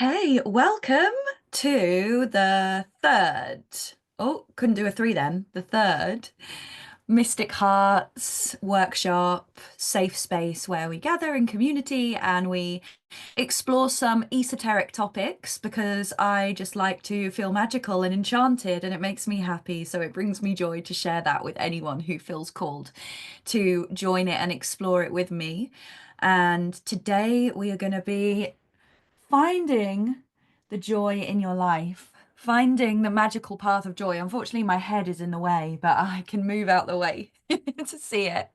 Hey, welcome to the third. Oh, couldn't do a three then. The third Mystic Hearts workshop, safe space where we gather in community and we explore some esoteric topics because I just like to feel magical and enchanted and it makes me happy. So it brings me joy to share that with anyone who feels called to join it and explore it with me. And today we are going to be finding the joy in your life, finding the magical path of joy. Unfortunately, my head is in the way, but I can move out the way to see it.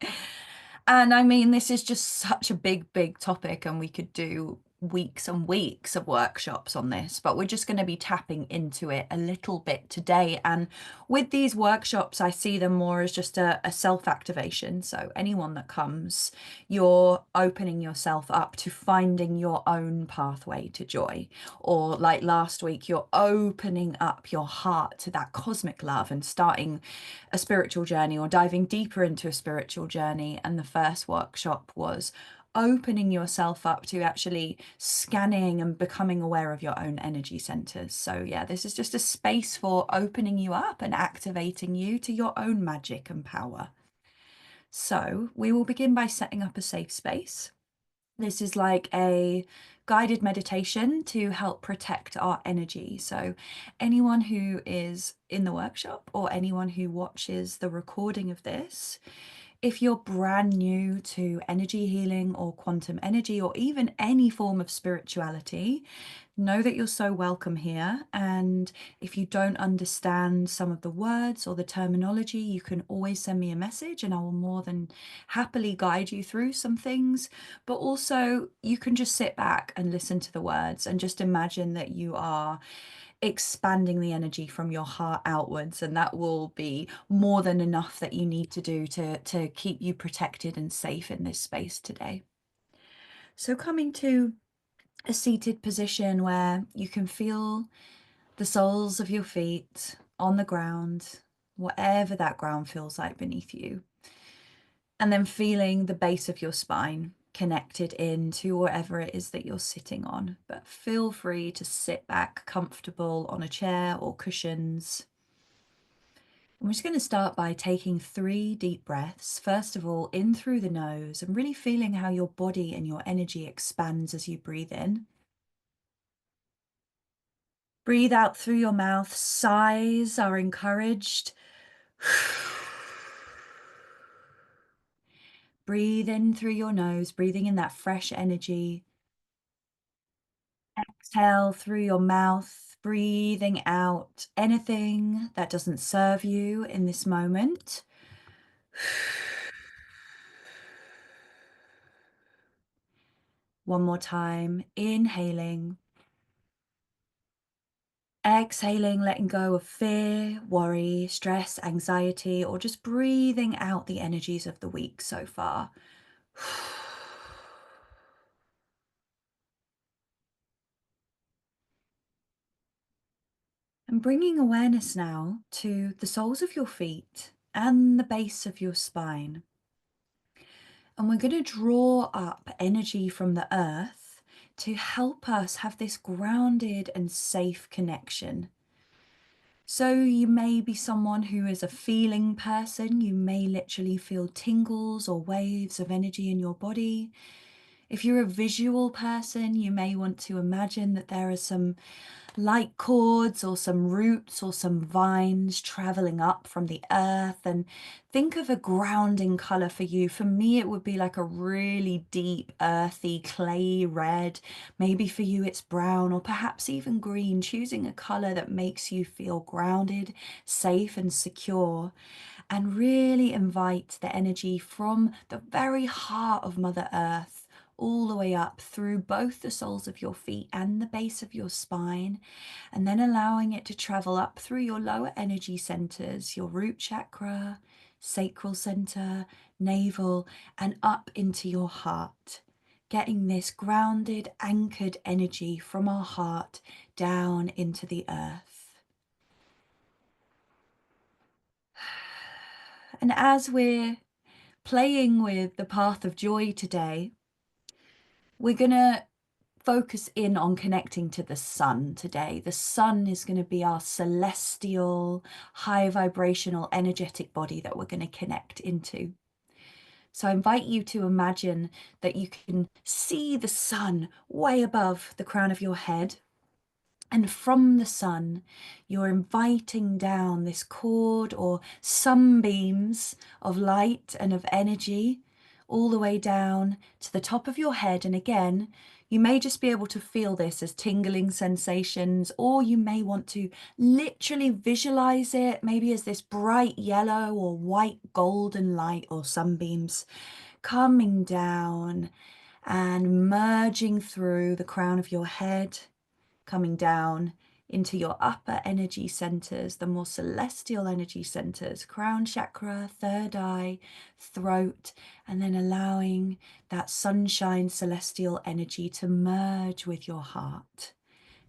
And I mean, this is just such a big, big topic, and we could do weeks and weeks of workshops on this, but we're just going to be tapping into it a little bit today. And with these workshops, I see them more as just a self-activation. So anyone that comes, you're opening yourself up to finding your own pathway to joy. Or like last week, you're opening up your heart to that cosmic love and starting a spiritual journey or diving deeper into a spiritual journey. And the first workshop was opening yourself up to actually scanning and becoming aware of your own energy centers. So, yeah, this is just a space for opening you up and activating you to your own magic and power. So, we will begin by setting up a safe space. This is like a guided meditation to help protect our energy. So, anyone who is in the workshop or anyone who watches the recording of this, if you're brand new to energy healing or quantum energy or even any form of spirituality, know that you're so welcome here. And if you don't understand some of the words or the terminology, you can always send me a message and I will more than happily guide you through some things. But also, you can just sit back and listen to the words and just imagine that you are expanding the energy from your heart outwards, and that will be more than enough that you need to do to keep you protected and safe in this space today. So coming to a seated position where you can feel the soles of your feet on the ground, whatever that ground feels like beneath you, and then feeling the base of your spine connected into wherever it is that you're sitting on. But feel free to sit back comfortable on a chair or cushions. I'm just going to start by taking 3 deep breaths. First of all, in through the nose and really feeling how your body and your energy expands as you breathe in. Breathe out through your mouth. Sighs are encouraged. Breathe in through your nose, breathing in that fresh energy. Exhale through your mouth, breathing out anything that doesn't serve you in this moment. One more time, inhaling, exhaling, letting go of fear, worry, stress, anxiety, or just breathing out the energies of the week so far. And bringing awareness now to the soles of your feet and the base of your spine. And we're going to draw up energy from the earth to help us have this grounded and safe connection. So you may be someone who is a feeling person. You may literally feel tingles or waves of energy in your body. If you're a visual person, you may want to imagine that there are some light cords or some roots or some vines traveling up from the earth, and think of a grounding color for you. For me, it would be like a really deep, earthy, clay red. Maybe for you, it's brown or perhaps even green, choosing a color that makes you feel grounded, safe, and secure. And really invite the energy from the very heart of Mother Earth all the way up through both the soles of your feet and the base of your spine, and then allowing it to travel up through your lower energy centers, your root chakra, sacral center, navel, and up into your heart. Getting this grounded, anchored energy from our heart down into the earth. And as we're playing with the path of joy today, we're going to focus in on connecting to the sun today. The sun is going to be our celestial, high vibrational, energetic body that we're going to connect into. So I invite you to imagine that you can see the sun way above the crown of your head. And from the sun, you're inviting down this cord or sunbeams of light and of energy all the way down to the top of your head. And again, you may just be able to feel this as tingling sensations, or you may want to literally visualize it, maybe as this bright yellow or white golden light or sunbeams coming down and merging through the crown of your head, coming down into your upper energy centers, the more celestial energy centers, crown chakra, third eye, throat, and then allowing that sunshine celestial energy to merge with your heart.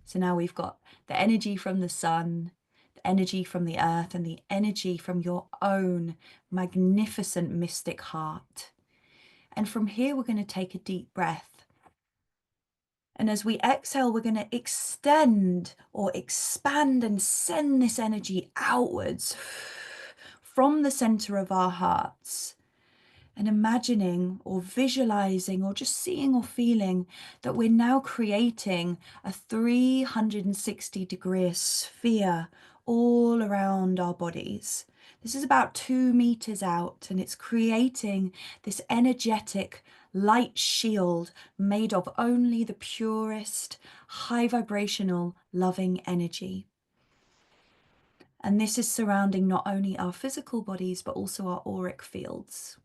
So now we've got the energy from the sun, the energy from the earth, and the energy from your own magnificent mystic heart. And from here, we're going to take a deep breath. And as we exhale, we're going to extend or expand and send this energy outwards from the center of our hearts. And imagining or visualizing or just seeing or feeling that we're now creating a 360-degree sphere all around our bodies. This is about 2 meters out, and it's creating this energetic light shield made of only the purest, high vibrational, loving energy. And this is surrounding not only our physical bodies, but also our auric fields.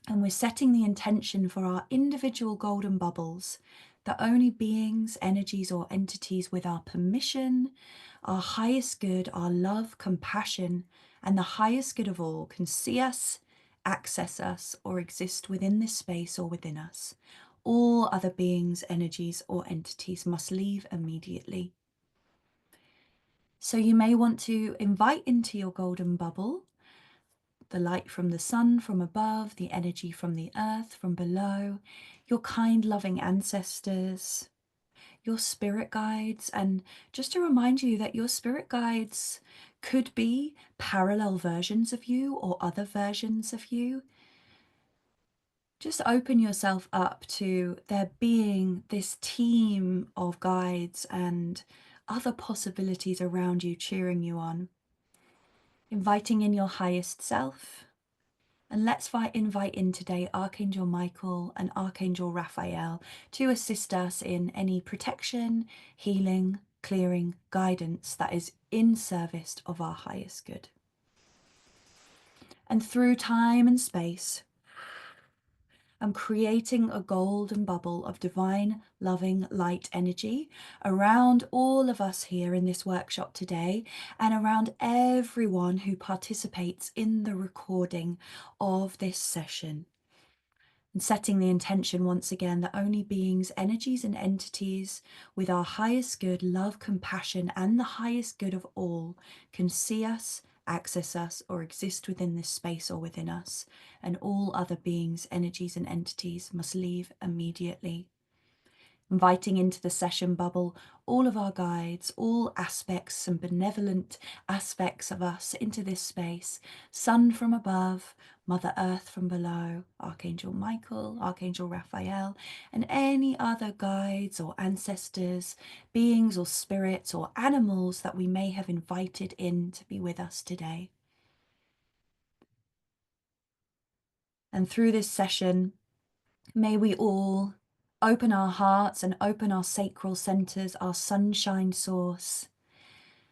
And we're setting the intention for our individual golden bubbles that only beings, energies, or entities with our permission, our highest good, our love, compassion, and the highest good of all can see us, access us, or exist within this space or within us. All other beings, energies, or entities must leave immediately. So you may want to invite into your golden bubble the light from the sun from above, the energy from the earth from below, your kind, loving ancestors, your spirit guides. And just to remind you that your spirit guides could be parallel versions of you or other versions of you. Just open yourself up to there being this team of guides and other possibilities around you cheering you on. Inviting in your highest self. And let's invite in today Archangel Michael and Archangel Raphael to assist us in any protection, healing, clearing, guidance that is in service of our highest good. And through time and space, I'm creating a golden bubble of divine, loving light energy around all of us here in this workshop today and around everyone who participates in the recording of this session. And setting the intention once again that only beings, energies, and entities with our highest good, love, compassion, and the highest good of all can see us, access us, or exist within this space or within us. And all other beings, energies, and entities must leave immediately. Inviting into the session bubble all of our guides, all aspects and benevolent aspects of us into this space. Sun from above, Mother Earth from below, Archangel Michael, Archangel Raphael, and any other guides or ancestors, beings or spirits or animals that we may have invited in to be with us today. And through this session, may we all open our hearts and open our sacral centers, our sunshine source,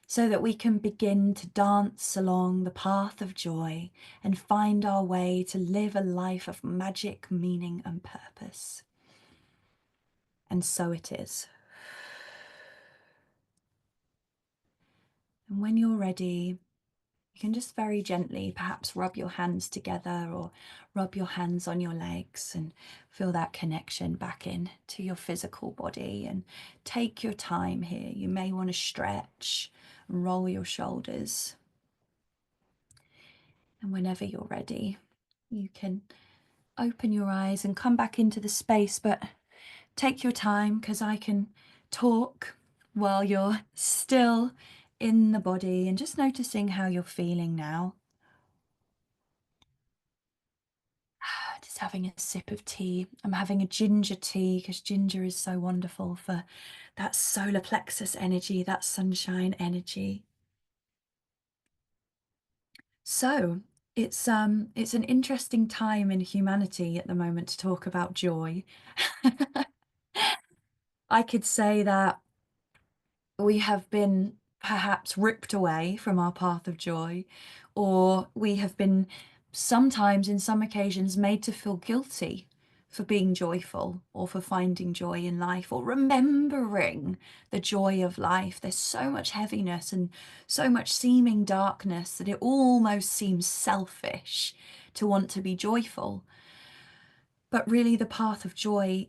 so that we can begin to dance along the path of joy and find our way to live a life of magic, meaning, and purpose. And so it is. And when you're ready, you can just very gently perhaps rub your hands together or rub your hands on your legs and feel that connection back in to your physical body, and take your time here. You may want to stretch and roll your shoulders. And whenever you're ready, you can open your eyes and come back into the space, but take your time because I can talk while you're still in the body and just noticing how you're feeling now. Just having a sip of tea. I'm having a ginger tea because ginger is so wonderful for that solar plexus energy, that sunshine energy. So it's an interesting time in humanity at the moment to talk about joy. I could say that we have been perhaps ripped away from our path of joy, or we have been sometimes, in some occasions, made to feel guilty for being joyful or for finding joy in life or remembering the joy of life. There's so much heaviness and so much seeming darkness that it almost seems selfish to want to be joyful. But really, the path of joy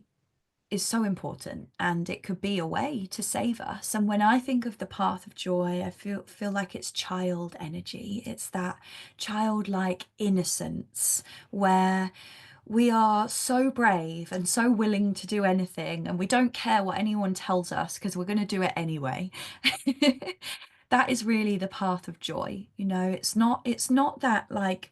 is so important and it could be a way to save us. And when I think of the path of joy, I feel like it's child energy. It's that childlike innocence where we are so brave and so willing to do anything and we don't care what anyone tells us because we're going to do it anyway. That is really the path of joy. You know, it's not that like,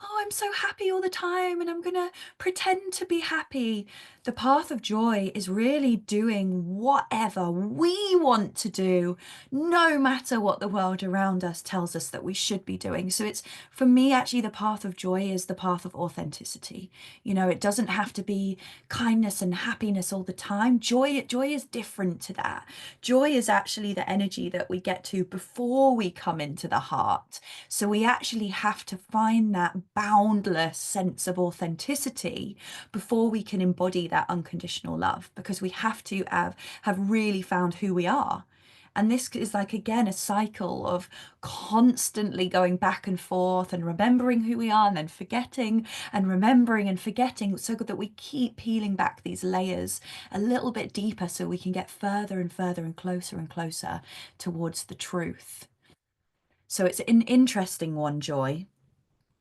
oh, I'm so happy all the time and I'm going to pretend to be happy. The path of joy is really doing whatever we want to do, no matter what the world around us tells us that we should be doing. So it's, for me, actually, the path of joy is the path of authenticity. You know, it doesn't have to be kindness and happiness all the time. Joy is different to that. Joy is actually the energy that we get to before we come into the heart. So we actually have to find that boundless sense of authenticity before we can embody that unconditional love, because we have to have really found who we are. And this is like, again, a cycle of constantly going back and forth and remembering who we are and then forgetting and remembering and forgetting, so that we keep peeling back these layers a little bit deeper so we can get further and further and closer towards the truth. So it's an interesting one, Joy.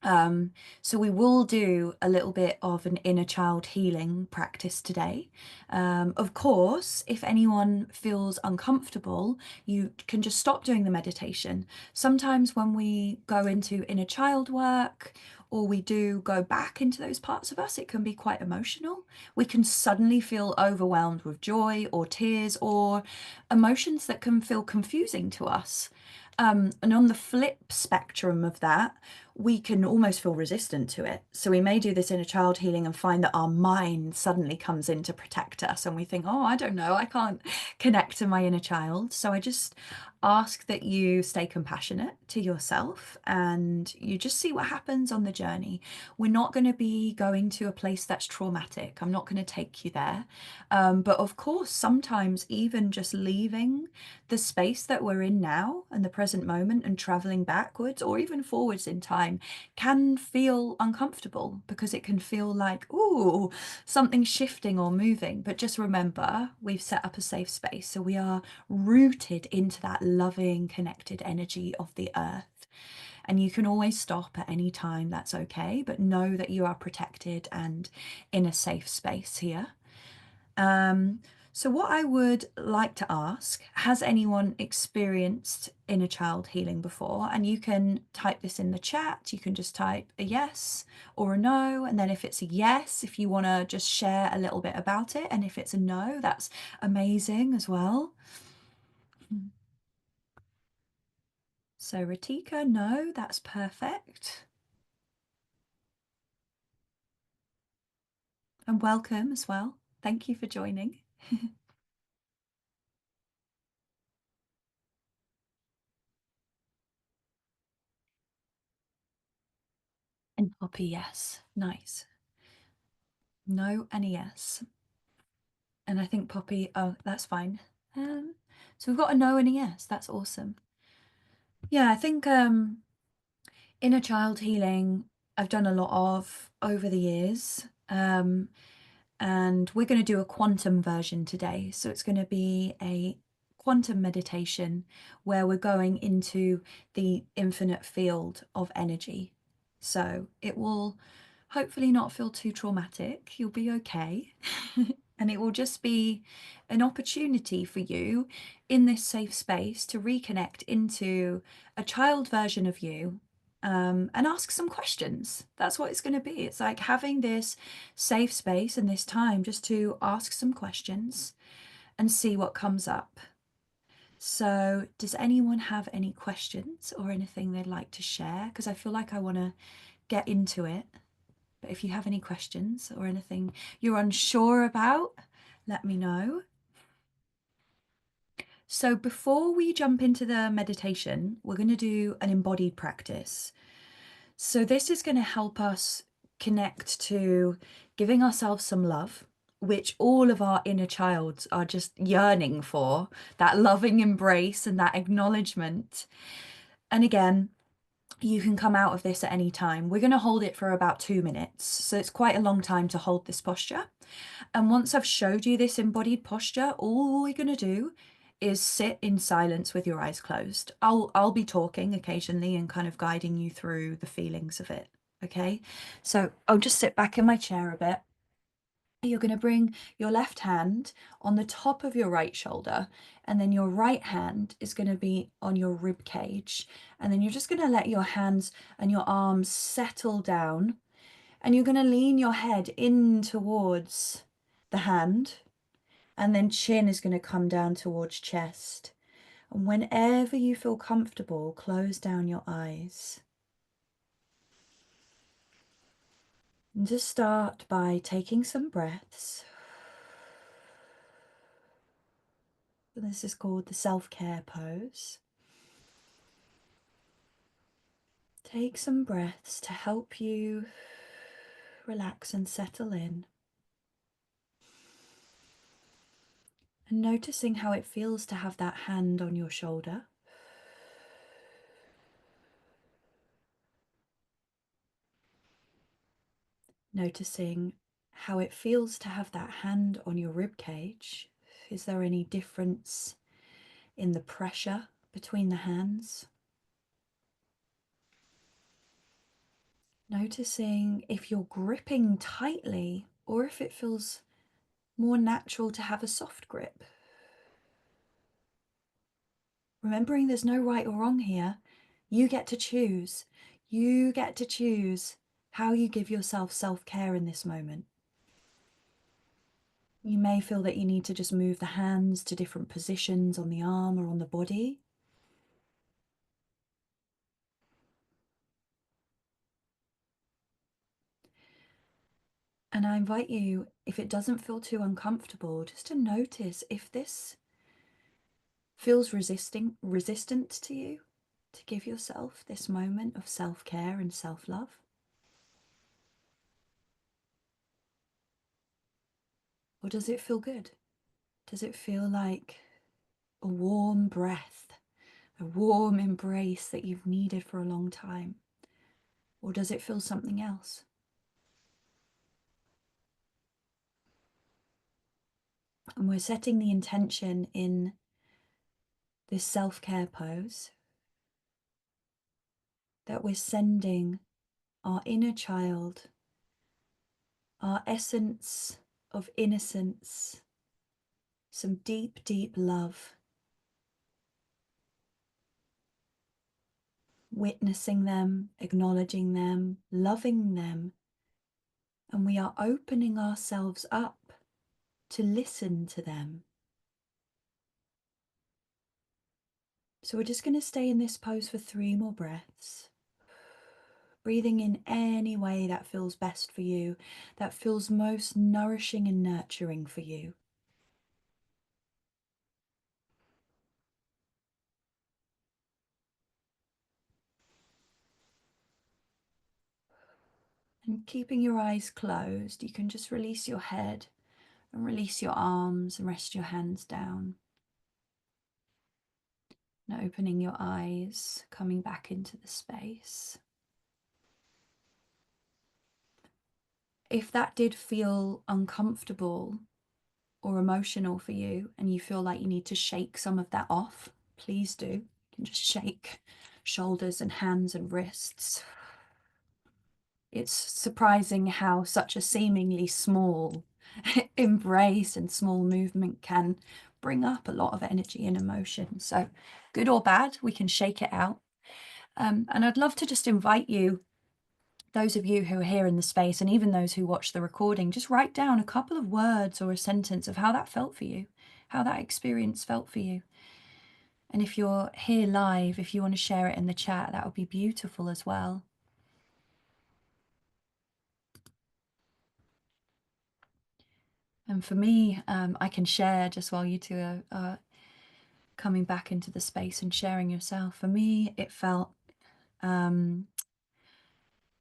Um, so we will do a little bit of an inner child healing practice today. Of course, if anyone feels uncomfortable, you can just stop doing the meditation. Sometimes when we go into inner child work, or we do go back into those parts of us, it can be quite emotional. We can suddenly feel overwhelmed with joy or tears or emotions that can feel confusing to us. And on the flip spectrum of that, we can almost feel resistant to it. So we may do this inner child healing and find that our mind suddenly comes in to protect us, and we think, oh, I don't know, I can't connect to my inner child. So I just ask that you stay compassionate to yourself and you just see what happens on the journey. We're not going to be going to a place that's traumatic. I'm not going to take you there. But of course, sometimes even just leaving the space that we're in now and the present moment and traveling backwards or even forwards in time can feel uncomfortable, because it can feel like, ooh, something's shifting or moving. But just remember, we've set up a safe space. So we are rooted into that loving, connected energy of the earth. And you can always stop at any time, that's okay. But know that you are protected and in a safe space here. Um, so what I would like to ask, has anyone experienced inner child healing before? And you can type this in the chat. You can just type a yes or a no. And then if it's a yes, if you want to just share a little bit about it. And if it's a no, that's amazing as well. So Ratika, no, that's perfect. And welcome as well. Thank you for joining. And Poppy, yes. Nice. No and a yes. And I think Poppy, oh, that's fine. So we've got a no and a yes. That's awesome. Yeah, I think inner child healing I've done a lot of over the years. And we're going to do a quantum version today. So it's going to be a quantum meditation where we're going into the infinite field of energy. So it will hopefully not feel too traumatic. You'll be okay. And it will just be an opportunity for you in this safe space to reconnect into a child version of you, and ask some questions. That's what it's going to be. It's like having this safe space and this time just to ask some questions and see what comes up. So, does anyone have any questions or anything they'd like to share? Because I feel like I want to get into it. But if you have any questions or anything you're unsure about, let me know. So before we jump into the meditation, we're going to do an embodied practice. So this is going to help us connect to giving ourselves some love, which all of our inner childs are just yearning for, that loving embrace and that acknowledgement. And again, you can come out of this at any time. We're going to hold it for about 2 minutes. So it's quite a long time to hold this posture. And once I've showed you this embodied posture, all we're going to do is sit in silence with your eyes closed. I'll be talking occasionally and kind of guiding you through the feelings of it. Okay? So I'll just sit back in my chair a bit. You're going to bring your left hand on the top of your right shoulder, and then your right hand is going to be on your rib cage. And then you're just going to let your hands and your arms settle down, and you're going to lean your head in towards the hand, and then chin is going to come down towards chest. And whenever you feel comfortable, close down your eyes. And just start by taking some breaths. This is called the self-care pose. Take some breaths to help you relax and settle in. And noticing how it feels to have that hand on your shoulder. Noticing how it feels to have that hand on your rib cage. Is there any difference in the pressure between the hands? Noticing if you're gripping tightly or if it feels more natural to have a soft grip. Remembering there's no right or wrong here. You get to choose. You get to choose how you give yourself self-care in this moment. You may feel that you need to just move the hands to different positions on the arm or on the body. And I invite you, if it doesn't feel too uncomfortable, just to notice if this feels resistant to you, to give yourself this moment of self-care and self-love. Or does it feel good? Does it feel like a warm breath, a warm embrace that you've needed for a long time? Or does it feel something else? And we're setting the intention in this self-care pose that we're sending our inner child, our essence of innocence, some deep, deep love, witnessing them, acknowledging them, loving them, and we are opening ourselves up to listen to them. So we're just going to stay in this pose for 3 more breaths. Breathing in any way that feels best for you, that feels most nourishing and nurturing for you. And keeping your eyes closed, you can just release your head and release your arms and rest your hands down. Now opening your eyes, coming back into the space. If that did feel uncomfortable or emotional for you and you feel like you need to shake some of that off, please do. You can just shake shoulders and hands and wrists. It's surprising how such a seemingly small embrace, and small movement can bring up a lot of energy and emotion. So, good or bad, we can shake it out. And I'd love to just invite you, those of you who are here in the space, and even those who watch the recording, just write down a couple of words or a sentence of how that felt for you, how that experience felt for you. And if you're here live, if you want to share it in the chat, that would be beautiful as well. And for me, I can share just while you two are coming back into the space and sharing yourself. For me, um,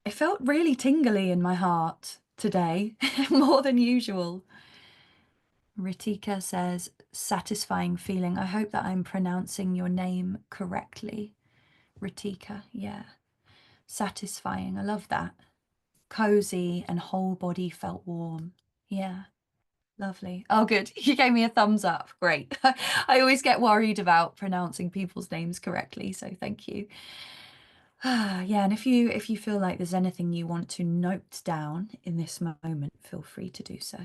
it felt really tingly in my heart today, more than usual. Ritika says, satisfying feeling. I hope that I'm pronouncing your name correctly. Ritika, yeah. Satisfying, I love that. Cozy and whole body felt warm. Yeah, lovely. Oh, good. You gave me a thumbs up. Great. I always get worried about pronouncing people's names correctly, so thank you. Yeah, and if you feel like there's anything you want to note down in this moment, feel free to do so.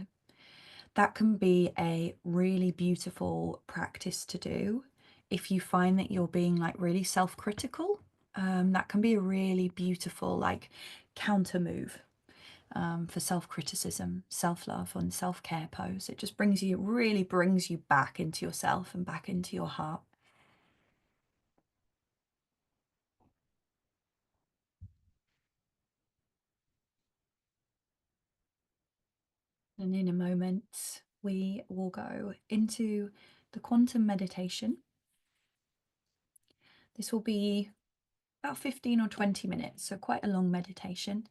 That can be a really beautiful practice to do if you find that you're being like really self-critical. That can be a really beautiful like counter move for self-criticism, self-love, and self-care pose. It just really brings you back into yourself and back into your heart. And in a moment, we will go into the quantum meditation. This will be about 15 or 20 minutes, so quite a long meditation.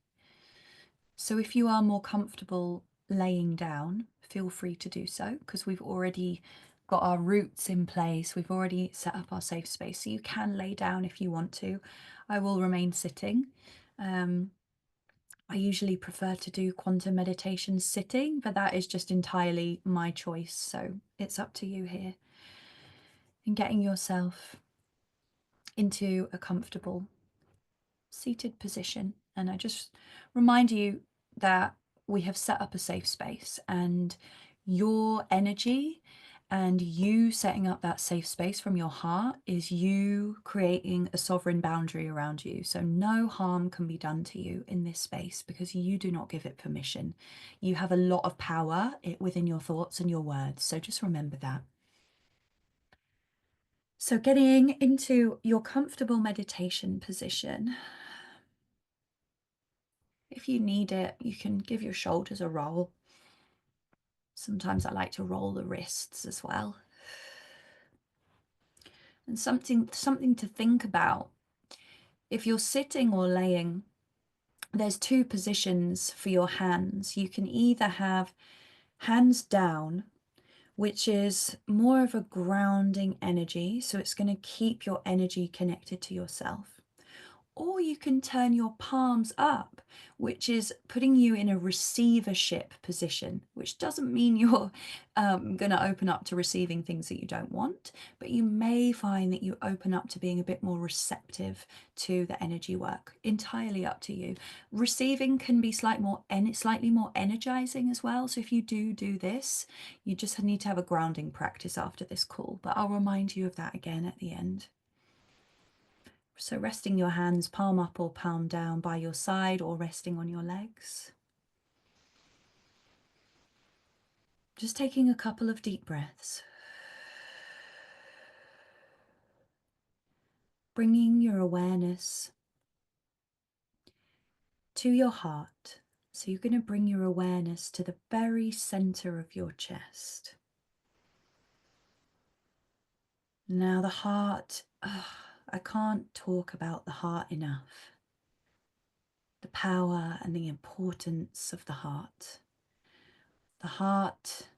So if you are more comfortable laying down, feel free to do so, because we've already got our roots in place. We've already set up our safe space, so you can lay down if you want to. I will remain sitting. I usually prefer to do quantum meditation sitting, but that is just entirely my choice. So it's up to you here. And getting yourself into a comfortable seated position. And I just remind you that we have set up a safe space, and your energy and you setting up that safe space from your heart is you creating a sovereign boundary around you. So no harm can be done to you in this space because you do not give it permission. You have a lot of power within your thoughts and your words. So just remember that. So getting into your comfortable meditation position. If you need it, you can give your shoulders a roll. Sometimes I like to roll the wrists as well. And something to think about. If you're sitting or laying, there's two positions for your hands. You can either have hands down, which is more of a grounding energy, so it's going to keep your energy connected to yourself. Or you can turn your palms up, which is putting you in a receivership position, which doesn't mean you're going to open up to receiving things that you don't want, but you may find that you open up to being a bit more receptive to the energy work. Entirely up to you. Receiving can be slightly more energizing as well. So if you do this, you just need to have a grounding practice after this call, but I'll remind you of that again at the end. So resting your hands palm up or palm down by your side or resting on your legs. Just taking a couple of deep breaths. Bringing your awareness to your heart. So you're going to bring your awareness to the very center of your chest. Now the heart, I can't talk about the heart enough. The power and the importance of the heart. The heart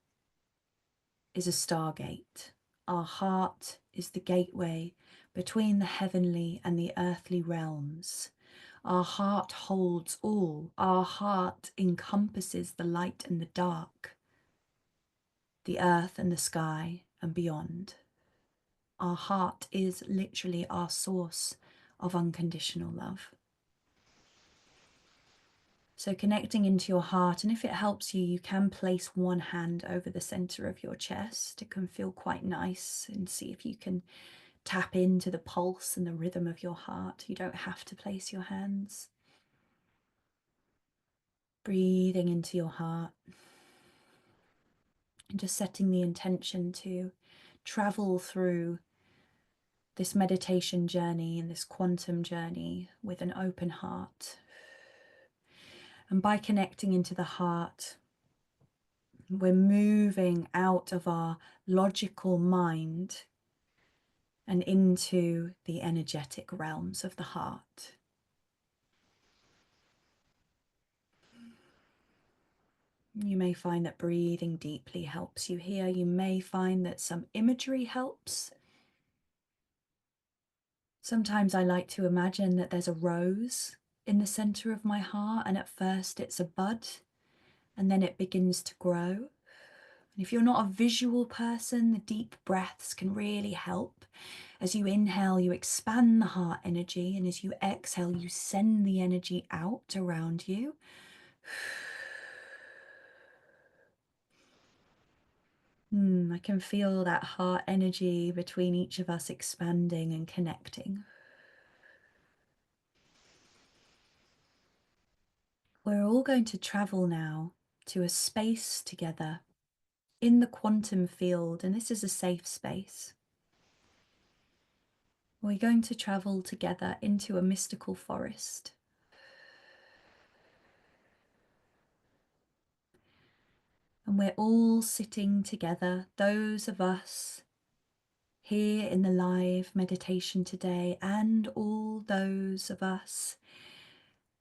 is a stargate. Our heart is the gateway between the heavenly and the earthly realms. Our heart holds all. Our heart encompasses the light and the dark, the earth and the sky and beyond. Our heart is literally our source of unconditional love. So connecting into your heart, and if it helps you, you can place one hand over the center of your chest. It can feel quite nice, and see if you can tap into the pulse and the rhythm of your heart. You don't have to place your hands. Breathing into your heart and just setting the intention to travel through this meditation journey and this quantum journey with an open heart. And by connecting into the heart, we're moving out of our logical mind and into the energetic realms of the heart. You may find that breathing deeply helps you here. You may find that some imagery helps. Sometimes I like to imagine that there's a rose in the center of my heart, and at first it's a bud, and then it begins to grow. And if you're not a visual person, the deep breaths can really help. As you inhale, you expand the heart energy, and as you exhale, you send the energy out around you. I can feel that heart energy between each of us expanding and connecting. We're all going to travel now to a space together in the quantum field, and this is a safe space. We're going to travel together into a mystical forest. And we're all sitting together, those of us here in the live meditation today, and all those of us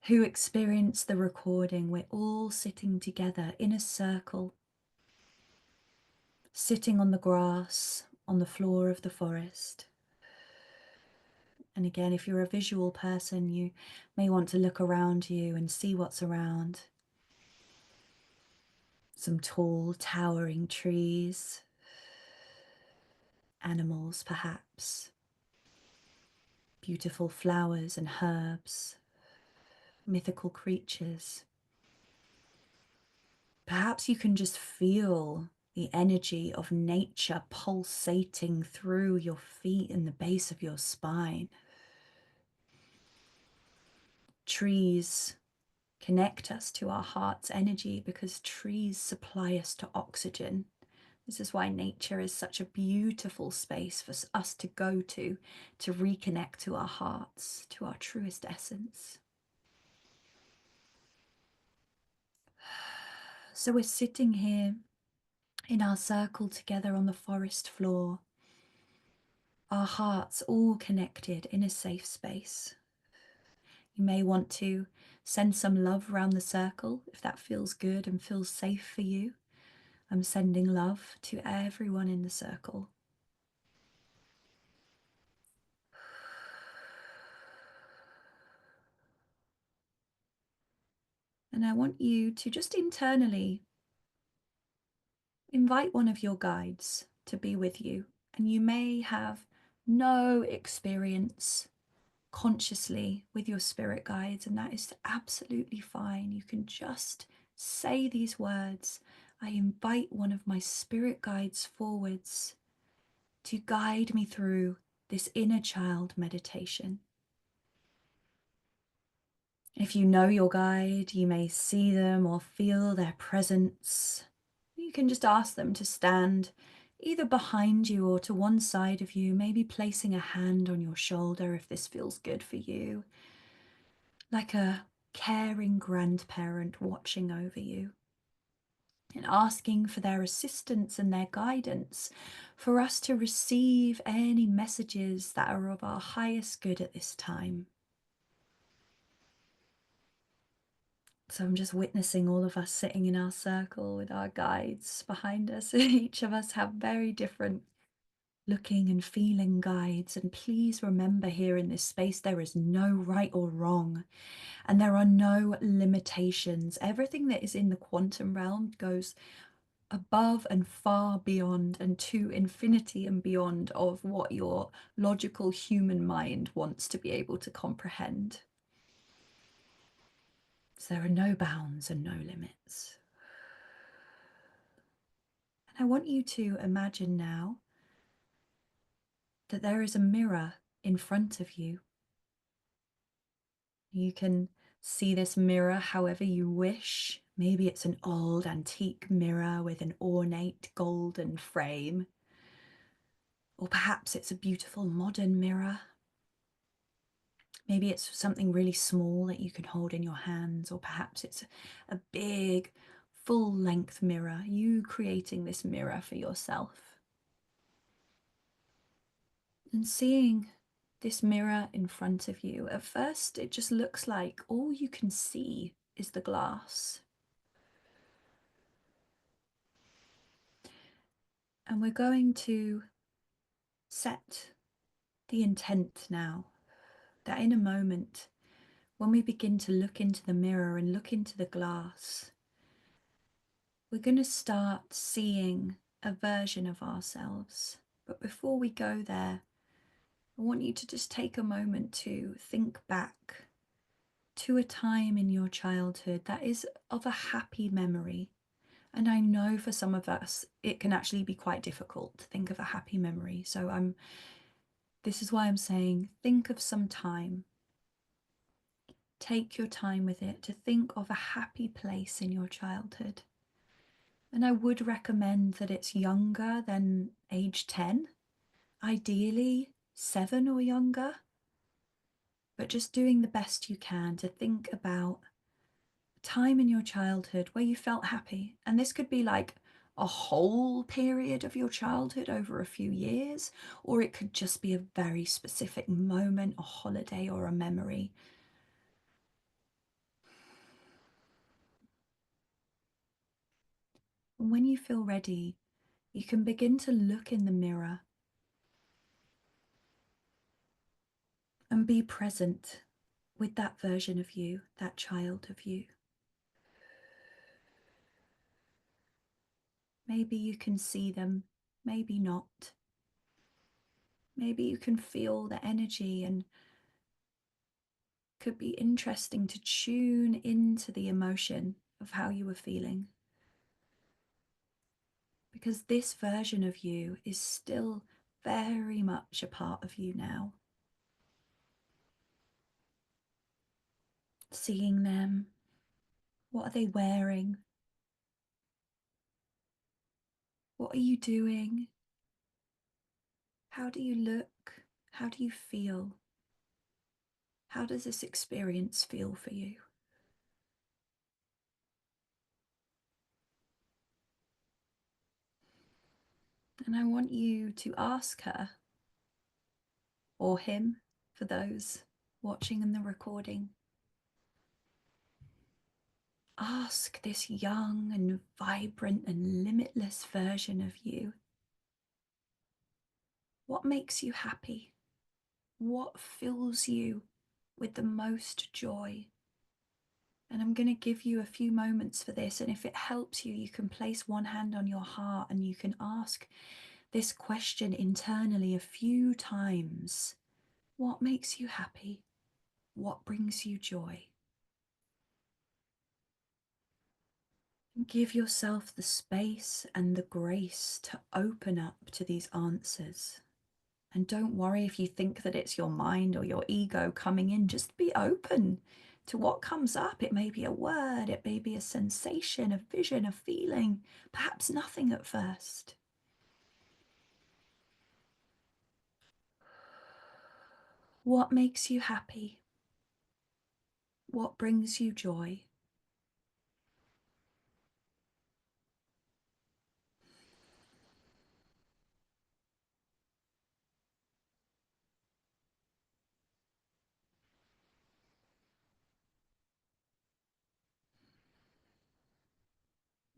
who experience the recording. We're all sitting together in a circle, sitting on the grass on the floor of the forest. And again, if you're a visual person, you may want to look around you and see what's around. Some tall, towering trees, animals perhaps, beautiful flowers and herbs, mythical creatures. Perhaps you can just feel the energy of nature pulsating through your feet and the base of your spine. Trees connect us to our heart's energy because trees supply us to oxygen. This is why nature is such a beautiful space for us to go to reconnect to our hearts, to our truest essence. So we're sitting here in our circle together on the forest floor, our hearts all connected in a safe space. You may want to send some love around the circle if that feels good and feels safe for you. I'm sending love to everyone in the circle. And I want you to just internally invite one of your guides to be with you. And you may have no experience consciously with your spirit guides, and that is absolutely fine. You can just say these words. I invite one of my spirit guides forwards to guide me through this inner child meditation. If you know your guide, you may see them or feel their presence. You can just ask them to stand either behind you or to one side of you, maybe placing a hand on your shoulder if this feels good for you, like a caring grandparent watching over you, and asking for their assistance and their guidance for us to receive any messages that are of our highest good at this time. So I'm just witnessing all of us sitting in our circle with our guides behind us. Each of us have very different looking and feeling guides. And please remember, here in this space, there is no right or wrong, and there are no limitations. Everything that is in the quantum realm goes above and far beyond and to infinity and beyond of what your logical human mind wants to be able to comprehend. So there are no bounds and no limits. And I want you to imagine now that there is a mirror in front of you. You can see this mirror however you wish. Maybe it's an old antique mirror with an ornate golden frame. Or perhaps it's a beautiful modern mirror. Maybe it's something really small that you can hold in your hands, or perhaps it's a big, full-length mirror, you creating this mirror for yourself. And seeing this mirror in front of you, at first it just looks like all you can see is the glass. And we're going to set the intent now that in a moment, when we begin to look into the mirror and look into the glass, we're going to start seeing a version of ourselves. But before we go there, I want you to just take a moment to think back to a time in your childhood that is of a happy memory. And I know for some of us, it can actually be quite difficult to think of a happy memory. So this is why I'm saying, think of some time. Take your time with it to think of a happy place in your childhood. And I would recommend that it's younger than age 10, ideally 7 or younger, but just doing the best you can to think about a time in your childhood where you felt happy. And this could be like a whole period of your childhood over a few years, or it could just be a very specific moment, a holiday or a memory. And when you feel ready, you can begin to look in the mirror and be present with that version of you, that child of you. Maybe you can see them, maybe not. Maybe you can feel the energy, and could be interesting to tune into the emotion of how you were feeling. Because this version of you is still very much a part of you now. Seeing them, what are they wearing? What are you doing? How do you look? How do you feel? How does this experience feel for you? And I want you to ask her, or him, for those watching in the recording. Ask this young and vibrant and limitless version of you, what makes you happy? What fills you with the most joy? And I'm going to give you a few moments for this. And if it helps you, you can place one hand on your heart and you can ask this question internally a few times. What makes you happy? What brings you joy? And give yourself the space and the grace to open up to these answers. And don't worry if you think that it's your mind or your ego coming in. Just be open to what comes up. It may be a word, it may be a sensation, a vision, a feeling, perhaps nothing at first. What makes you happy? What brings you joy?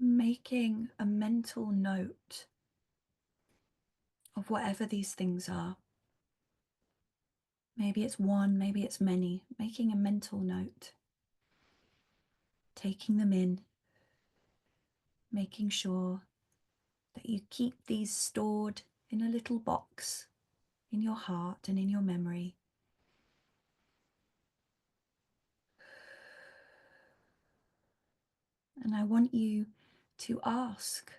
Making a mental note of whatever these things are. Maybe it's one, maybe it's many. Making a mental note. Taking them in. Making sure that you keep these stored in a little box in your heart and in your memory. And I want you to ask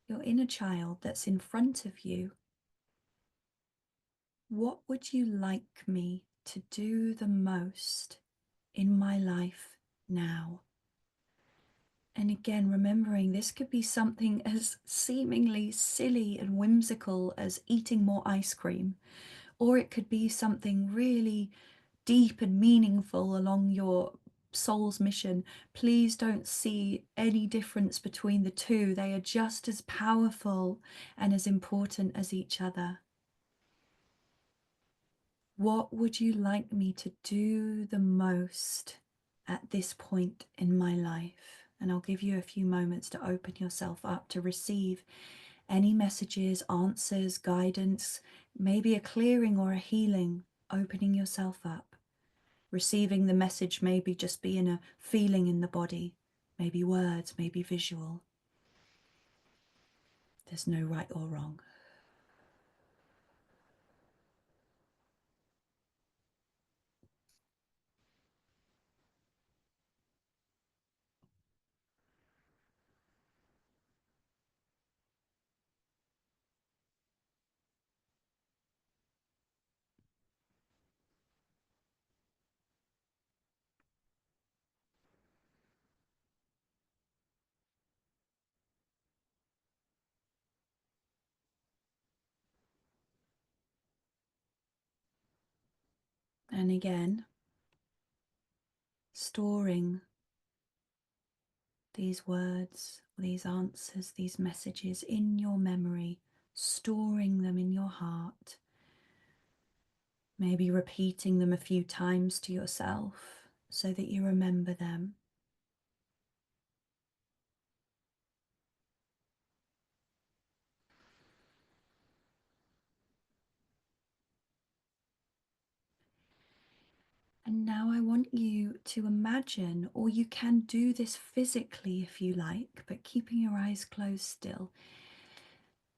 your inner child that's in front of you, what would you like me to do the most in my life now? And again, remembering this could be something as seemingly silly and whimsical as eating more ice cream, or it could be something really deep and meaningful along your soul's mission. Please don't see any difference between the two. They are just as powerful and as important as each other. What would you like me to do the most at this point in my life? And I'll give you a few moments to open yourself up to receive any messages, answers, guidance, maybe a clearing or a healing, opening yourself up. Receiving the message maybe just being a feeling in the body, maybe words, maybe visual. There's no right or wrong. And again, storing these words, these answers, these messages in your memory, storing them in your heart, maybe repeating them a few times to yourself so that you remember them. And now I want you to imagine, or you can do this physically if you like, but keeping your eyes closed still.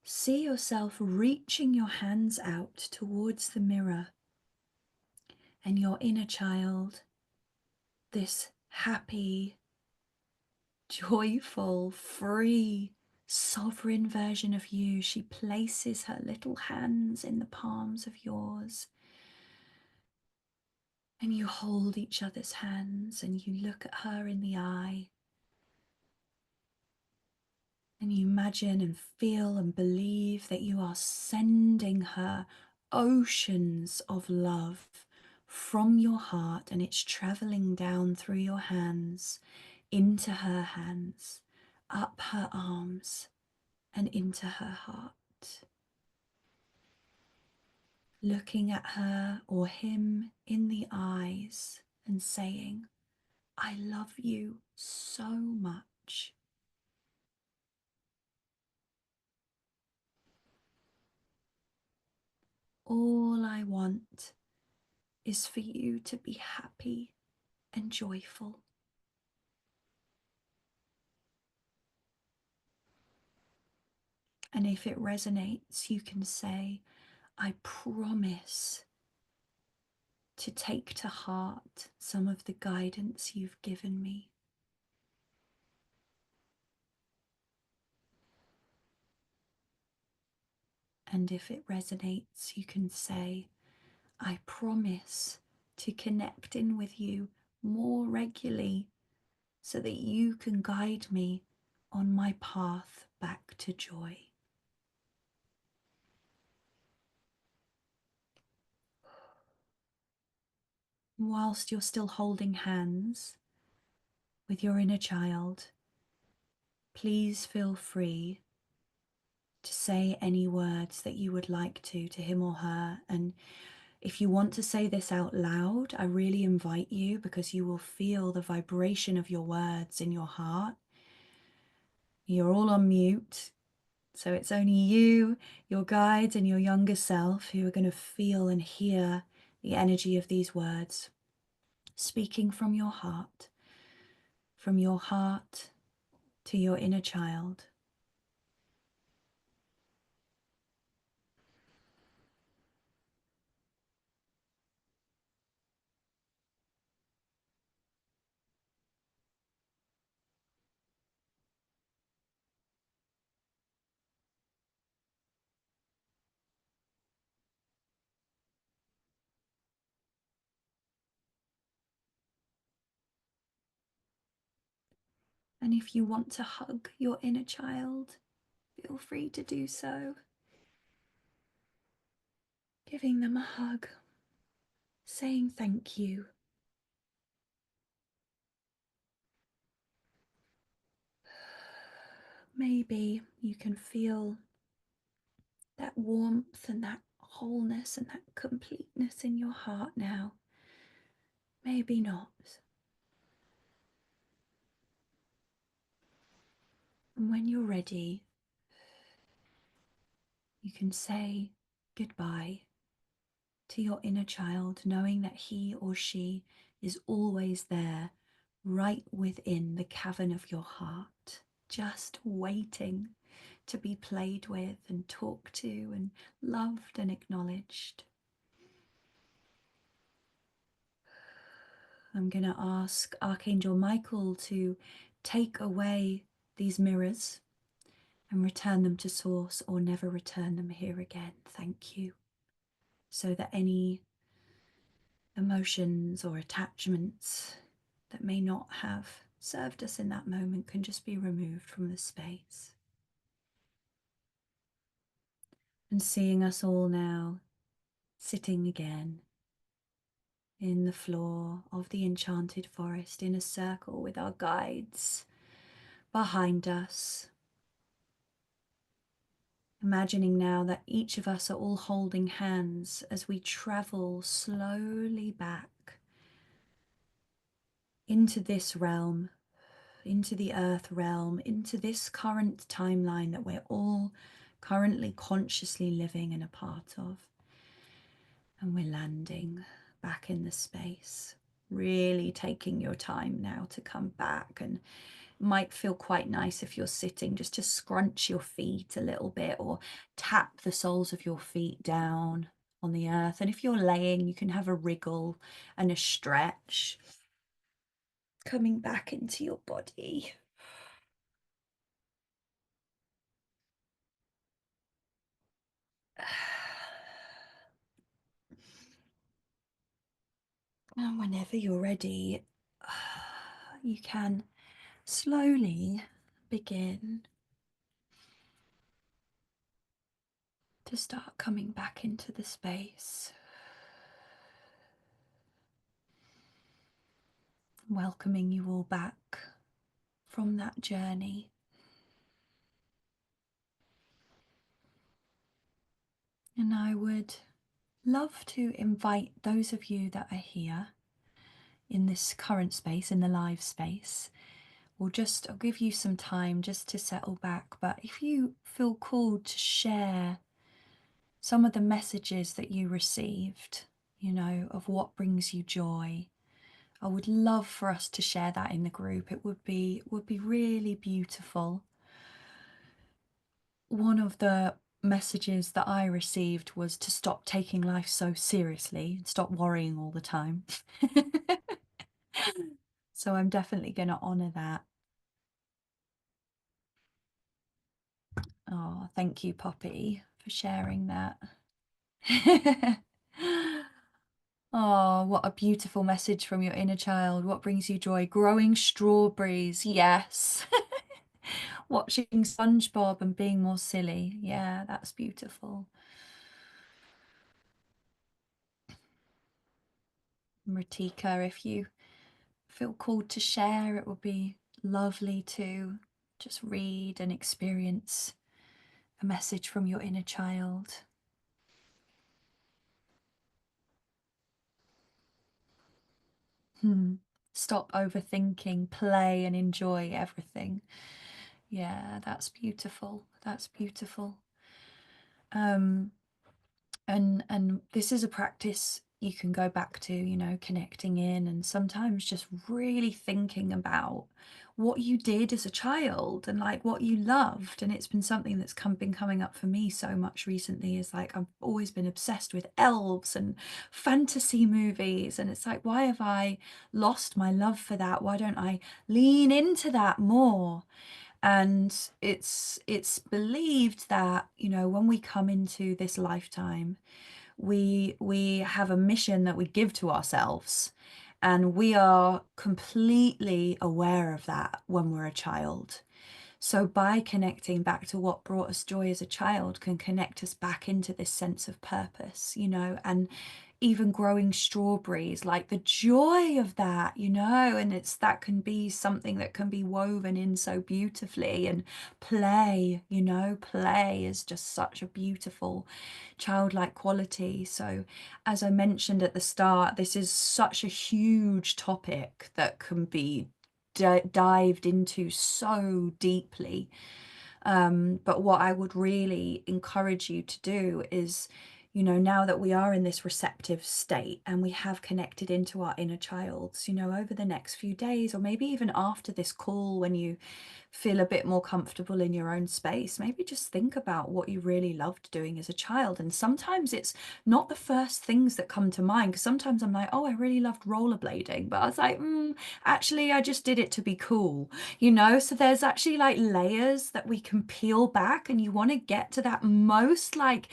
See yourself reaching your hands out towards the mirror, and your inner child, this happy, joyful, free, sovereign version of you, she places her little hands in the palms of yours. And you hold each other's hands and you look at her in the eye. And you imagine and feel and believe that you are sending her oceans of love from your heart, and it's traveling down through your hands, into her hands, up her arms, and into her heart. Looking at her or him in the eyes and saying, I love you so much. All I want is for you to be happy and joyful. And if it resonates, you can say, I promise to take to heart some of the guidance you've given me. And if it resonates, you can say, I promise to connect in with you more regularly so that you can guide me on my path back to joy. Whilst you're still holding hands with your inner child, please feel free to say any words that you would like to him or her. And if you want to say this out loud, I really invite you, because you will feel the vibration of your words in your heart. You're all on mute, so it's only you, your guides, and your younger self who are going to feel and hear the energy of these words, speaking from your heart to your inner child. And if you want to hug your inner child, feel free to do so. Giving them a hug, saying thank you. Maybe you can feel that warmth and that wholeness and that completeness in your heart now. Maybe not. And when you're ready, you can say goodbye to your inner child, knowing that he or she is always there, right within the cavern of your heart, just waiting to be played with and talked to and loved and acknowledged. I'm going to ask Archangel Michael to take away these mirrors and return them to source, or never return them here again. Thank you. So that any emotions or attachments that may not have served us in that moment can just be removed from the space. And seeing us all now sitting again in the floor of the enchanted forest in a circle with our guides behind us. Imagining now that each of us are all holding hands as we travel slowly back into this realm, into the earth realm, into this current timeline that we're all currently consciously living in a part of. And we're landing back in the space, really taking your time now to come back. And might feel quite nice if you're sitting just to scrunch your feet a little bit or tap the soles of your feet down on the earth. And if you're laying, you can have a wriggle and a stretch, coming back into your body. And whenever you're ready, you can slowly begin to start coming back into the space, welcoming you all back from that journey. And I would love to invite those of you that are here in this current space, in the live space, I'll give you some time just to settle back. But if you feel called to share some of the messages that you received, of what brings you joy, I would love for us to share that in the group. It would be really beautiful. One of the messages that I received was to stop taking life so seriously and stop worrying all the time. So I'm definitely going to honor that. Oh, thank you, Poppy, for sharing that. Oh, what a beautiful message from your inner child. What brings you joy? Growing strawberries, yes. Watching SpongeBob and being more silly. Yeah, that's beautiful. Ratika, if you feel called to share, it would be lovely to just read and experience a message from your inner child. Stop overthinking, play and enjoy everything. Yeah, that's beautiful. That's beautiful. And this is a practice you can go back to, connecting in and sometimes just really thinking about what you did as a child and like what you loved. And it's been something that's been coming up for me so much recently, is like I've always been obsessed with elves and fantasy movies, and it's like, why have I lost my love for that? Why don't I lean into that more? And it's believed that, when we come into this lifetime, we have a mission that we give to ourselves, And we are completely aware of that when we're a child. So by connecting back to what brought us joy as a child can connect us back into this sense of purpose, and even growing strawberries, like the joy of that, and that can be something that can be woven in so beautifully. And play is just such a beautiful childlike quality. So as I mentioned at the start, this is such a huge topic that can be dived into so deeply. But what I would really encourage you to do is, now that we are in this receptive state and we have connected into our inner childs, over the next few days, or maybe even after this call, when you feel a bit more comfortable in your own space, maybe just think about what you really loved doing as a child. And sometimes it's not the first things that come to mind, because sometimes I'm like, oh, I really loved rollerblading, but I was like, actually, I just did it to be cool, So there's actually like layers that we can peel back, and you want to get to that most like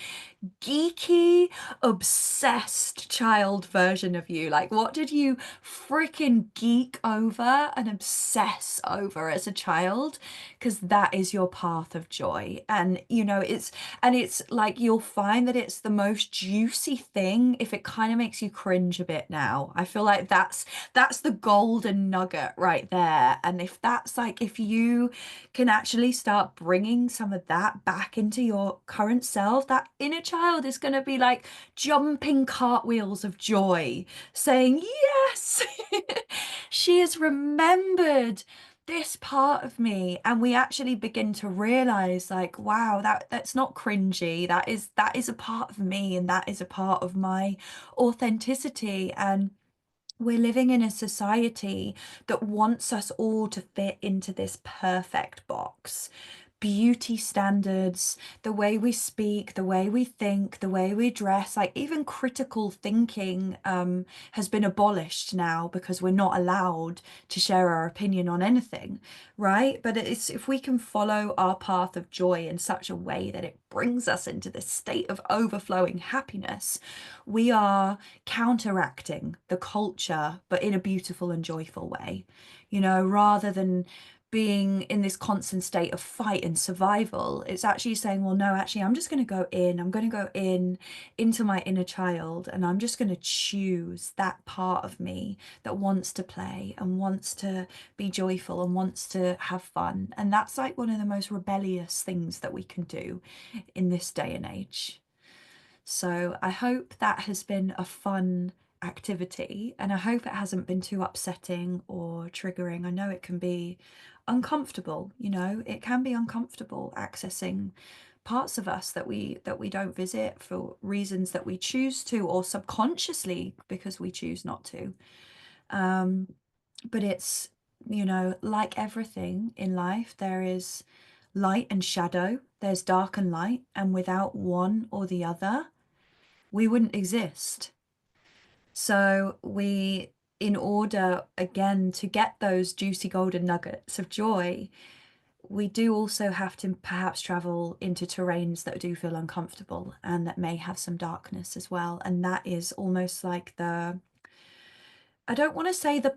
geeky, obsessed child version of you. Like, what did you freaking geek over and obsess over as a child? Because that is your path of joy. And it's like you'll find that it's the most juicy thing if it kind of makes you cringe a bit now. I feel like that's the golden nugget right there. And if you can actually start bringing some of that back into your current self, that inner child is going to be like jumping cartwheels of joy, saying, yes, she has remembered this part of me. And we actually begin to realize, like, wow, that's not cringy. That is a part of me, and that is a part of my authenticity. And we're living in a society that wants us all to fit into this perfect box. Beauty standards, the way we speak, the way we think, the way we dress, like even critical thinking has been abolished now because we're not allowed to share our opinion on anything, right? But it's if we can follow our path of joy in such a way that it brings us into this state of overflowing happiness, we are counteracting the culture, but in a beautiful and joyful way, rather than being in this constant state of fight and survival. It's actually saying, well, no, actually, I'm just going to go in. I'm going to go into my inner child, and I'm just going to choose that part of me that wants to play and wants to be joyful and wants to have fun. And that's like one of the most rebellious things that we can do in this day and age. So I hope that has been a fun activity, and I hope it hasn't been too upsetting or triggering. I know it can be uncomfortable, it can be uncomfortable accessing parts of us that we don't visit for reasons that we choose to, or subconsciously because we choose not to. But it's, like everything in life, there is light and shadow, there's dark and light, and without one or the other, we wouldn't exist. So in order again to get those juicy golden nuggets of joy, we do also have to perhaps travel into terrains that do feel uncomfortable and that may have some darkness as well. And that is almost like I don't want to say the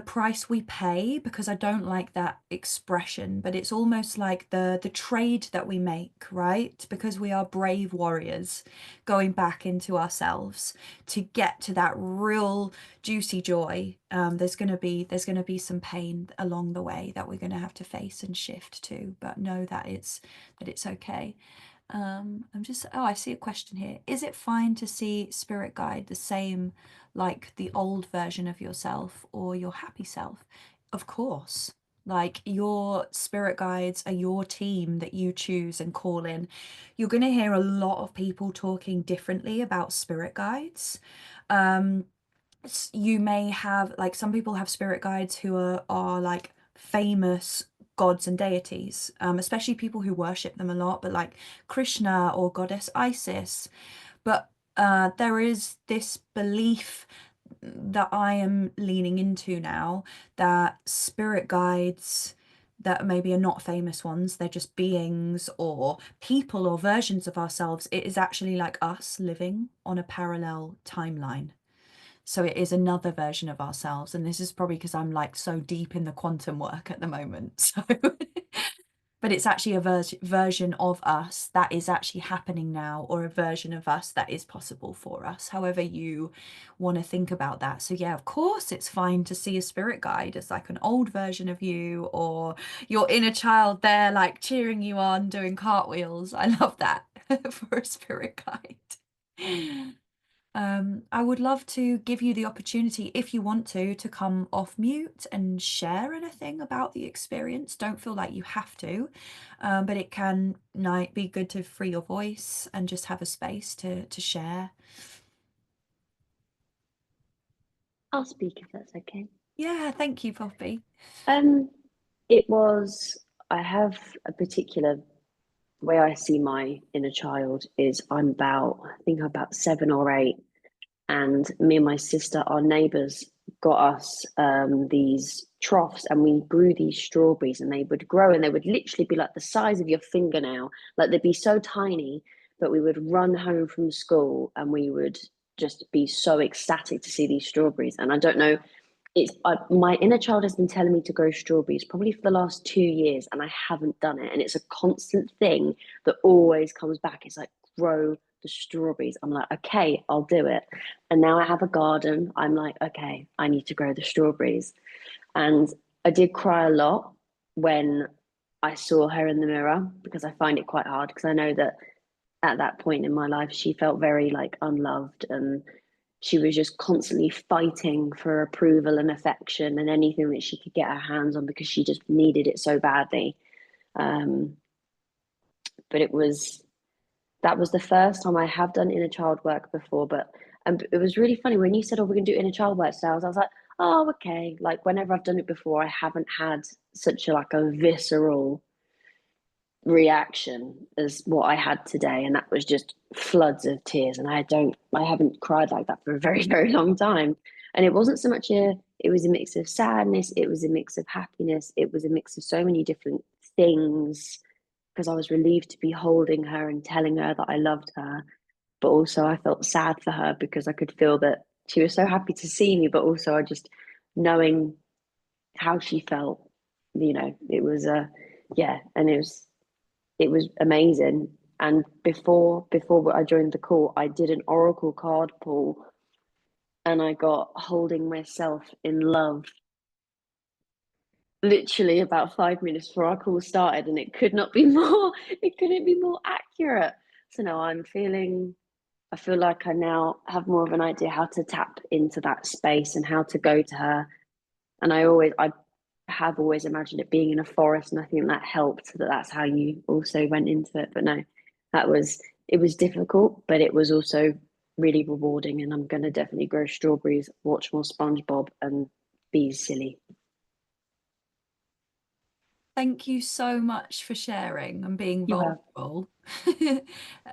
price we pay, because I don't like that expression, but it's almost like the trade that we make, right? Because we are brave warriors going back into ourselves to get to that real juicy joy. There's gonna be some pain along the way that we're gonna have to face and shift to, but know that it's okay. I see a question here. Is it fine to see spirit guide the same like the old version of yourself or your happy self? Of course. Like, your spirit guides are your team that you choose and call in. You're going to hear a lot of people talking differently about spirit guides. You may have, like, some people have spirit guides who are like famous gods and deities, especially people who worship them a lot, but like Krishna or goddess Isis. But there is this belief that I am leaning into now, that spirit guides that maybe are not famous ones, they're just beings or people or versions of ourselves. It is actually like us living on a parallel timeline. So it is another version of ourselves. And this is probably because I'm like so deep in the quantum work at the moment. So but it's actually a version of us that is actually happening now, or a version of us that is possible for us, however you want to think about that. So yeah, of course it's fine to see a spirit guide as like an old version of you, or your inner child there like cheering you on, doing cartwheels. I love that for a spirit guide. I would love to give you the opportunity, if you want to come off mute and share anything about the experience. Don't feel like you have to, but it can be good to free your voice and just have a space to share. I'll speak if that's okay. Yeah, thank you, Poppy. Um, it was, I have a particular way I see my inner child is I'm about, I think I'm about 7 or 8, and me and my sister, our neighbours, got us these troughs, and we grew these strawberries, and they would grow, and they would literally be like the size of your fingernail, like they'd be so tiny. But we would run home from school, and we would just be so ecstatic to see these strawberries. And I don't know, my inner child has been telling me to grow strawberries probably for the last 2 years, and I haven't done it. And it's a constant thing that always comes back. It's like, grow the strawberries. I'm like, okay, I'll do it. And now I have a garden. I'm like, okay, I need to grow the strawberries. And I did cry a lot when I saw her in the mirror, because I find it quite hard, because I know that at that point in my life she felt very like unloved, and she was just constantly fighting for approval and affection and anything that she could get her hands on, because she just needed it so badly. Um, but that was the first time I have done inner child work before. But it was really funny when you said, "Oh, we're gonna do inner child work styles." I was like, "Oh, okay." Like whenever I've done it before, I haven't had such a like a visceral reaction as what I had today, and that was just floods of tears. And I haven't cried like that for a very, very long time. And it wasn't so much it was a mix of sadness, it was a mix of happiness, it was a mix of so many different things, because I was relieved to be holding her and telling her that I loved her. But also I felt sad for her, because I could feel that she was so happy to see me, but also I just knowing how she felt, it was a yeah, and it was amazing. And before I joined the call, I did an oracle card pull, and I got holding myself in love literally about 5 minutes before our call started, and it could not be more it couldn't be more accurate. So now I feel like I now have more of an idea how to tap into that space and how to go to her. And I have always imagined it being in a forest, and I think that helped, that that's how you also went into it. But no, it was difficult, but it was also really rewarding. And I'm going to definitely grow strawberries, watch more SpongeBob, and be silly. Thank you so much for sharing and being You have. vulnerable.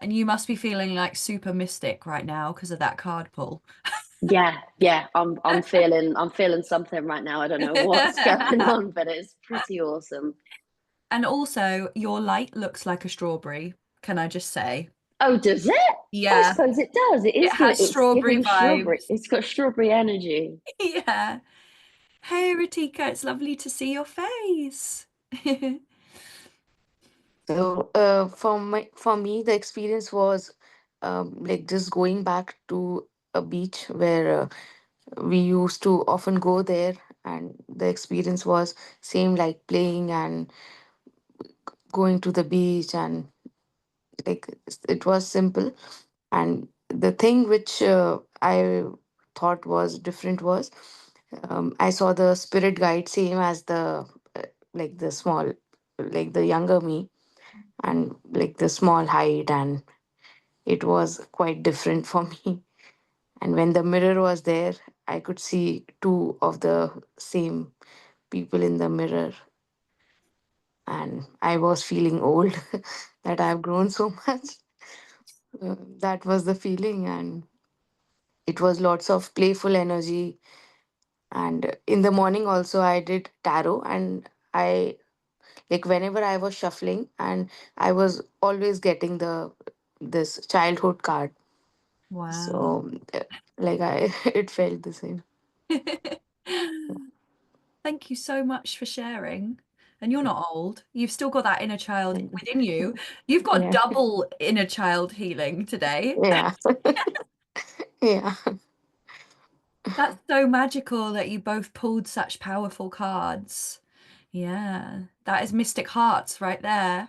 And you must be feeling like super mystic right now because of that card pull. Yeah, yeah. I'm feeling something right now. I don't know what's going on, but it's pretty awesome. And also, your light looks like a strawberry, can I just say? Oh, does it? I Yeah, suppose it does. It it is has good. It's strawberry giving strawberry. vibes. It's got strawberry energy. Yeah. Hey, Ritika, it's lovely to see your face. So, for me, the experience was like just going back to a beach where we used to often go there, and the experience was same like playing and going to the beach, and like it was simple. And the thing which I thought was different was I saw the spirit guide same as uh, like the small, like the younger me, and like the small height, and it was quite different for me. And when the mirror was there, I could see two of the same people in the mirror, and I was feeling old that I've grown so much. That was the feeling, and it was lots of playful energy. And in the morning also I did tarot, and I, like, whenever I was shuffling, and I was always getting the this childhood card. Wow. So Like I, it felt the same. Thank you so much for sharing. And you're not old. You've still got that inner child within you. You've got Yeah, double inner child healing today. yeah, yeah. That's so magical that you both pulled such powerful cards. Yeah, that is Mystic Hearts right there.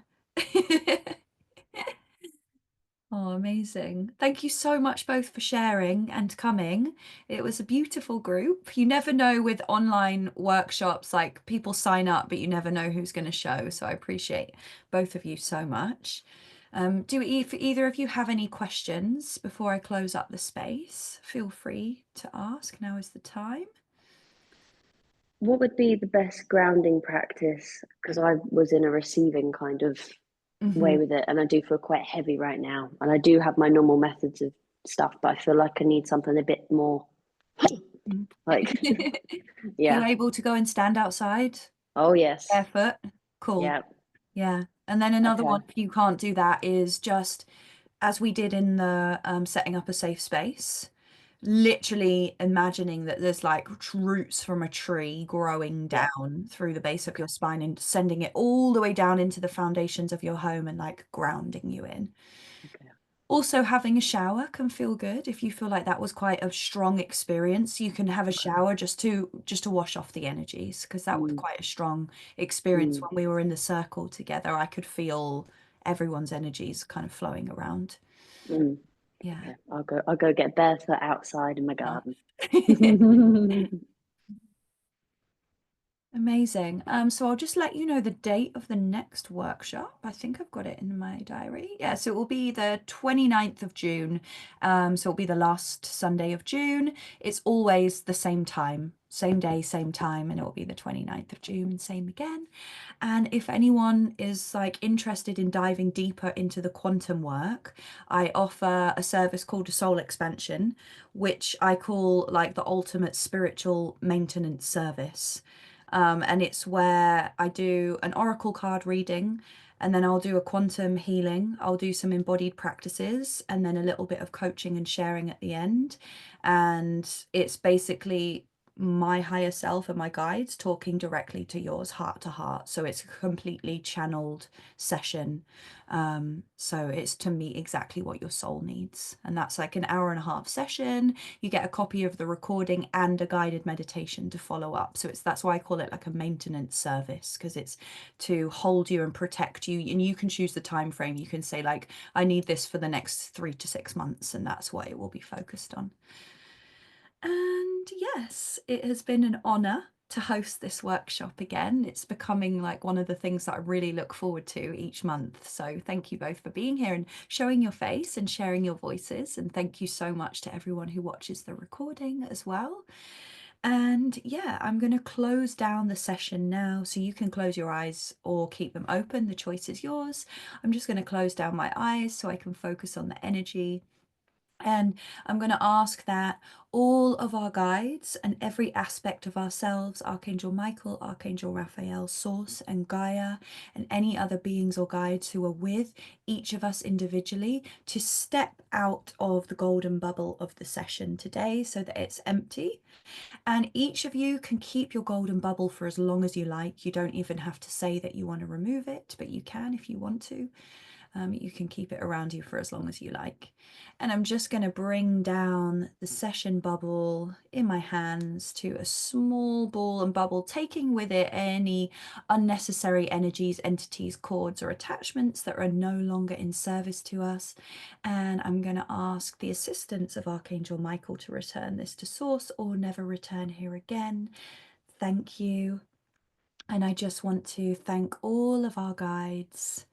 Oh, amazing. Thank you so much both for sharing and coming. It was a beautiful group. You never know with online workshops, like people sign up, but you never know who's going to show. So I appreciate both of you so much. If either of you have any questions before I close up the space, feel free to ask. Now is the time. What would be the best grounding practice? Because I was in a receiving kind of way Mhm. with it, and I do feel quite heavy right now. And I do have my normal methods of stuff, but I feel like I need something a bit more like, Are you yeah. able to go and stand outside Oh, yes. barefoot? Cool. Yeah. Yeah. And then another Okay. one, if you can't do that, is just as we did in the setting up a safe space, literally imagining that there's like roots from a tree growing Yeah. down through the base of Okay. your spine and sending it all the way down into the foundations of your home and like grounding you in. Okay. Also, having a shower can feel good. If you feel like that was quite a strong experience, you can have a Okay. shower just to wash off the energies, because that was Mm, quite a strong experience mm, when we were in the circle together. I could feel everyone's energies kind of flowing around. mm. Yeah. Okay. I'll go get barefoot outside in my Oh. garden. Amazing. So I'll just let you know the date of the next workshop. I think I've got it in my diary. Yeah, so it will be the 29th of June. So it'll be the last Sunday of June. It's always the same time, same day, same time, and it will be the 29th of June, same again. And if anyone is like interested in diving deeper into the quantum work, I offer a service called a soul expansion, which I call like the ultimate spiritual maintenance service. And it's where I do an oracle card reading, and then I'll do a quantum healing. I'll do some embodied practices, and then a little bit of coaching and sharing at the end. And it's basically my higher self and my guides talking directly to yours, heart to heart. So it's a completely channeled session. So it's to meet exactly what your soul needs. And that's like an hour and a half session. You get a copy of the recording and a guided meditation to follow up. So that's why I call it like a maintenance service, because it's to hold you and protect you. And you can choose the time frame. You can say like, I need this for the next 3 to 6 months, and that's what it will be focused on. And yes, it has been an honor to host this workshop again. It's becoming like one of the things that I really look forward to each month. So thank you both for being here and showing your face and sharing your voices. And thank you so much to everyone who watches the recording as well. And yeah, I'm going to close down the session now. So you can close your eyes or keep them open. The choice is yours. I'm just going to close down my eyes so I can focus on the energy. And I'm going to ask that all of our guides and every aspect of ourselves, Archangel Michael, Archangel Raphael, Source, and Gaia, and any other beings or guides who are with each of us individually, to step out of the golden bubble of the session today so that it's empty. And each of you can keep your golden bubble for as long as you like. You don't even have to say that you want to remove it, but you can if you want to. You can keep it around you for as long as you like. And I'm just going to bring down the session bubble in my hands to a small ball and bubble, taking with it any unnecessary energies, entities, cords, or attachments that are no longer in service to us. And I'm going to ask the assistance of Archangel Michael to return this to source or never return here again. Thank you. And I just want to thank all of our guides,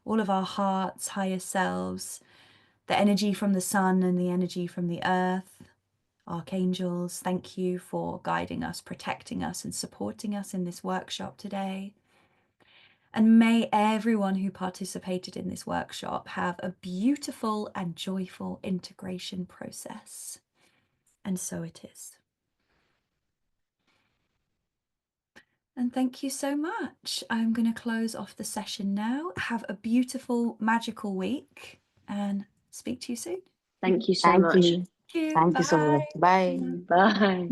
all of our hearts, higher selves, the energy from the sun and the energy from the earth, archangels. Thank you for guiding us, protecting us, and supporting us in this workshop today. And may everyone who participated in this workshop have a beautiful and joyful integration process. And so it is. And thank you so much. I'm going to close off the session now. Have a beautiful, magical week and speak to you soon. Thank you so Thank much. you. you. Thank you so much. Bye. Bye. Bye. Bye.